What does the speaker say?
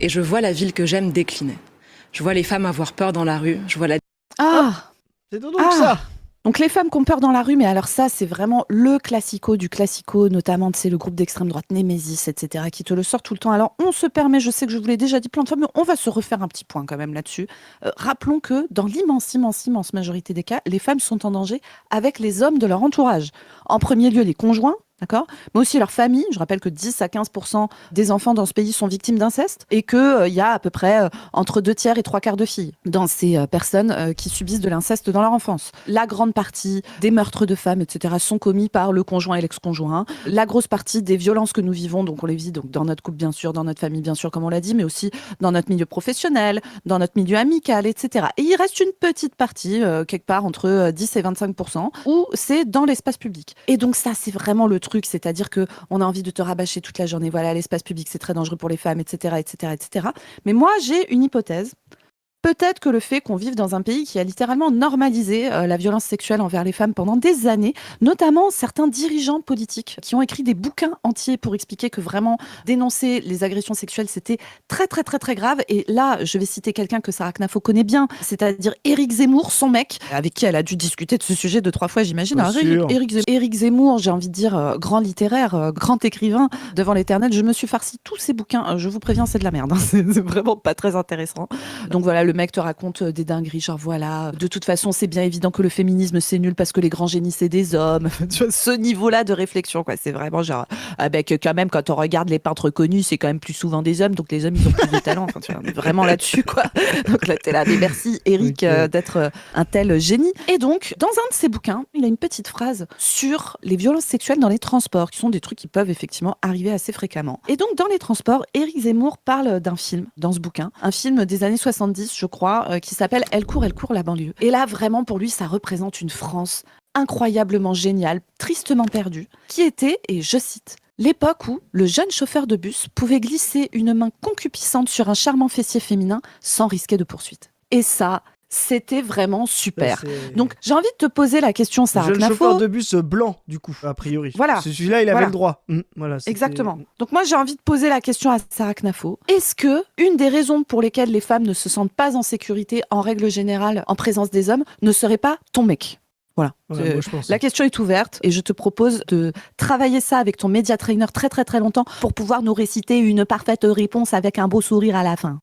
et je vois la ville que j'aime décliner. Je vois les femmes avoir peur dans la rue, je vois la... Ah, C'est donc ah. ça. Donc les femmes qui ont peur dans la rue, mais alors ça, c'est vraiment le classico du classico, notamment, c'est le groupe d'extrême droite Némésis, etc., qui te le sort tout le temps. Alors on se permet, je sais que je vous l'ai déjà dit plein de fois, mais on va se refaire un petit point quand même là-dessus. Rappelons que dans l'immense majorité des cas, les femmes sont en danger avec les hommes de leur entourage. En premier lieu, les conjoints. D'accord. Mais aussi leur famille. Je rappelle que 10 à 15% des enfants dans ce pays sont victimes d'inceste et qu'il y a à peu près entre 2 tiers et 3 quarts de filles dans ces personnes qui subissent de l'inceste dans leur enfance. La grande partie des meurtres de femmes, etc., sont commis par le conjoint et l'ex-conjoint. La grosse partie des violences que nous vivons, donc on les vit donc dans notre couple, bien sûr, dans notre famille, bien sûr, comme on l'a dit, mais aussi dans notre milieu professionnel, dans notre milieu amical, etc. Et il reste une petite partie, quelque part entre 10 et 25%, où c'est dans l'espace public. Et donc ça, c'est vraiment le truc, c'est-à-dire que on a envie de te rabâcher toute la journée. Voilà, l'espace public, c'est très dangereux pour les femmes, etc., etc., etc. Mais moi, j'ai une hypothèse. Peut-être que le fait qu'on vive dans un pays qui a littéralement normalisé la violence sexuelle envers les femmes pendant des années, notamment certains dirigeants politiques qui ont écrit des bouquins entiers pour expliquer que vraiment dénoncer les agressions sexuelles, c'était très très très très grave. Et là, je vais citer quelqu'un que Sarah Knafo connaît bien, c'est-à-dire Éric Zemmour, son mec, avec qui elle a dû discuter de ce sujet 2, 3 fois, j'imagine. Bien Alors, sûr. Éric Zemmour, j'ai envie de dire grand littéraire, grand écrivain, devant l'éternel, je me suis farci tous ces bouquins. Je vous préviens, c'est de la merde, hein. C'est vraiment pas très intéressant. Donc voilà, le mec te raconte des dingueries, genre voilà, de toute façon, c'est bien évident que le féminisme, c'est nul parce que les grands génies, c'est des hommes. Tu vois, ce niveau-là de réflexion, quoi. C'est vraiment genre, avec quand même, quand on regarde les peintres connus, c'est quand même plus souvent des hommes, donc les hommes, ils ont plus de talent. Enfin, tu vois, on est vraiment là-dessus, quoi. Donc là, t'es là, mais merci, Eric, Ok. d'être un tel génie. Et donc, dans un de ses bouquins, il a une petite phrase sur les violences sexuelles dans les transports, qui sont des trucs qui peuvent effectivement arriver assez fréquemment. Et donc, dans les transports, Éric Zemmour parle d'un film dans ce bouquin, un film des années 70, je crois, qui s'appelle Elle court, la banlieue. Et là, vraiment, pour lui, ça représente une France incroyablement géniale, tristement perdue, qui était, et je cite, l'époque où le jeune chauffeur de bus pouvait glisser une main concupiscente sur un charmant fessier féminin sans risquer de poursuite. Et ça, c'était vraiment super. Donc, j'ai envie de te poser la question, Sarah Jeune Knafo. chauffeur de bus blanc, du coup, a priori. Voilà. Parce que celui-là, il avait Voilà. le droit. Voilà, c'était- Exactement. Donc moi, j'ai envie de poser la question à Sarah Knafo. Est-ce que une des raisons pour lesquelles les femmes ne se sentent pas en sécurité, en règle générale, en présence des hommes, ne serait pas ton mec? Voilà. Ouais, moi, je pense. La question est ouverte et je te propose de travailler ça avec ton média trainer très très très longtemps pour pouvoir nous réciter une parfaite réponse avec un beau sourire à la fin.